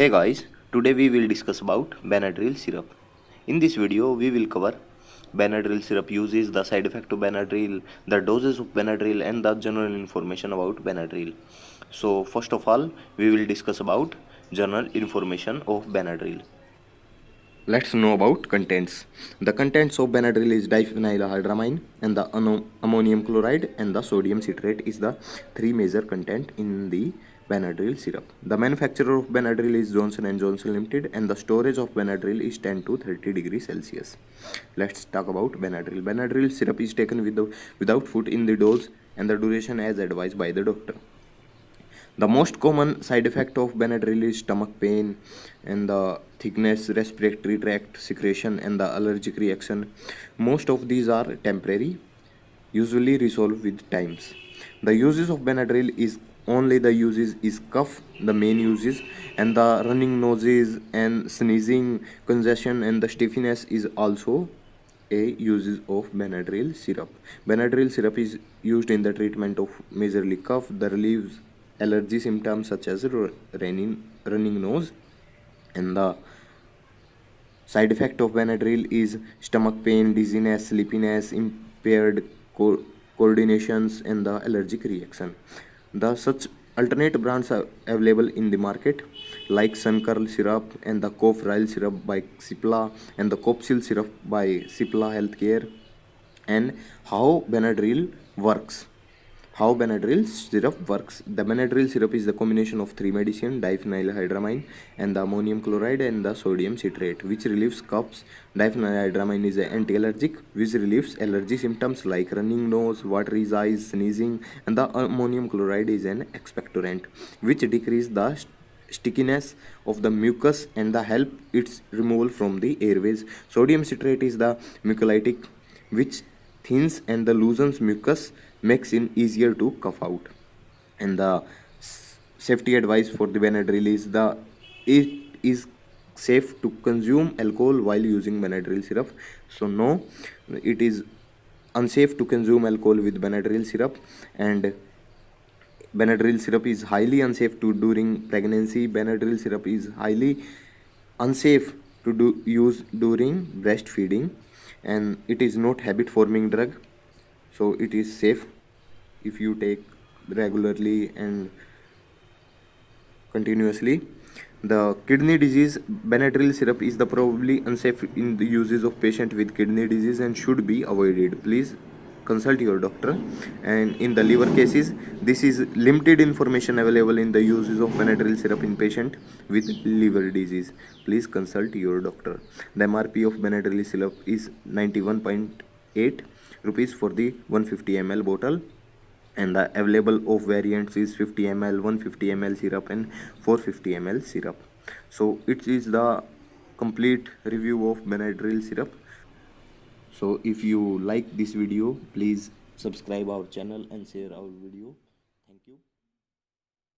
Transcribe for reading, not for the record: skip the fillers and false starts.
Hey guys, today we will discuss about Benadryl syrup. In this video, we will cover Benadryl syrup uses, the side effect of Benadryl, the doses of Benadryl, and the general information about Benadryl. So, first of all, we will discuss about general information of Benadryl. Let's know about contents. The contents of Benadryl is diphenylhydramine and the ammonium chloride and the sodium citrate is the three major content in the Benadryl syrup. The manufacturer of Benadryl is Johnson & Johnson Limited and the storage of Benadryl is 10 to 30 degrees Celsius. Let's talk about Benadryl. Benadryl syrup is taken without food in the dose and the duration as advised by the doctor. The most common side effect of Benadryl is stomach pain and the thickness, respiratory tract secretion and the allergic reaction. Most of these are temporary, usually resolve with times. The uses of Benadryl is only the uses is cough, the main uses, and the running noses and sneezing, congestion and the stiffness is also a uses of Benadryl syrup. Benadryl syrup is used in the treatment of majorly cough, the relieves allergy symptoms such as running nose, and the side effect of Benadryl is stomach pain, dizziness, sleepiness, impaired coordinations, and the allergic reaction. The such alternate brands are available in the market like Suncurl syrup and the Cofril syrup by Cipla and the Copsil syrup by Cipla Healthcare. And how Benadryl works. How Benadryl syrup works. The Benadryl syrup is the combination of three medicine, diphenylhydramine and the ammonium chloride and the sodium citrate, which relieves coughs. Diphenylhydramine is an anti-allergic, which relieves allergy symptoms like running nose, watery eyes, sneezing, and the ammonium chloride is an expectorant, which decreases the stickiness of the mucus and the help its removal from the airways. Sodium citrate is the mucolytic, which thins and the loosens mucus, makes it easier to cough out. And the safety advice for the Benadryl is it is safe to consume alcohol while using Benadryl syrup. So no, it is unsafe to consume alcohol with Benadryl syrup, and Benadryl syrup is highly unsafe to during pregnancy. Benadryl syrup is highly unsafe to use during breastfeeding, and it is not habit forming drug, so it is safe if you take regularly and continuously. The kidney disease, Benadryl syrup is the probably unsafe in the uses of patient with kidney disease and should be avoided. Please consult your doctor. And in the liver cases, this is limited information available in the uses of Benadryl syrup in patient with liver disease. Please consult your doctor. The MRP of Benadryl syrup is 91.8 rupees for the 150 ml bottle, and the available of variants is 50 ml, 150 ml syrup and 450 ml syrup. So it is the complete review of Benadryl syrup. So if you like this video, please subscribe our channel and share our video.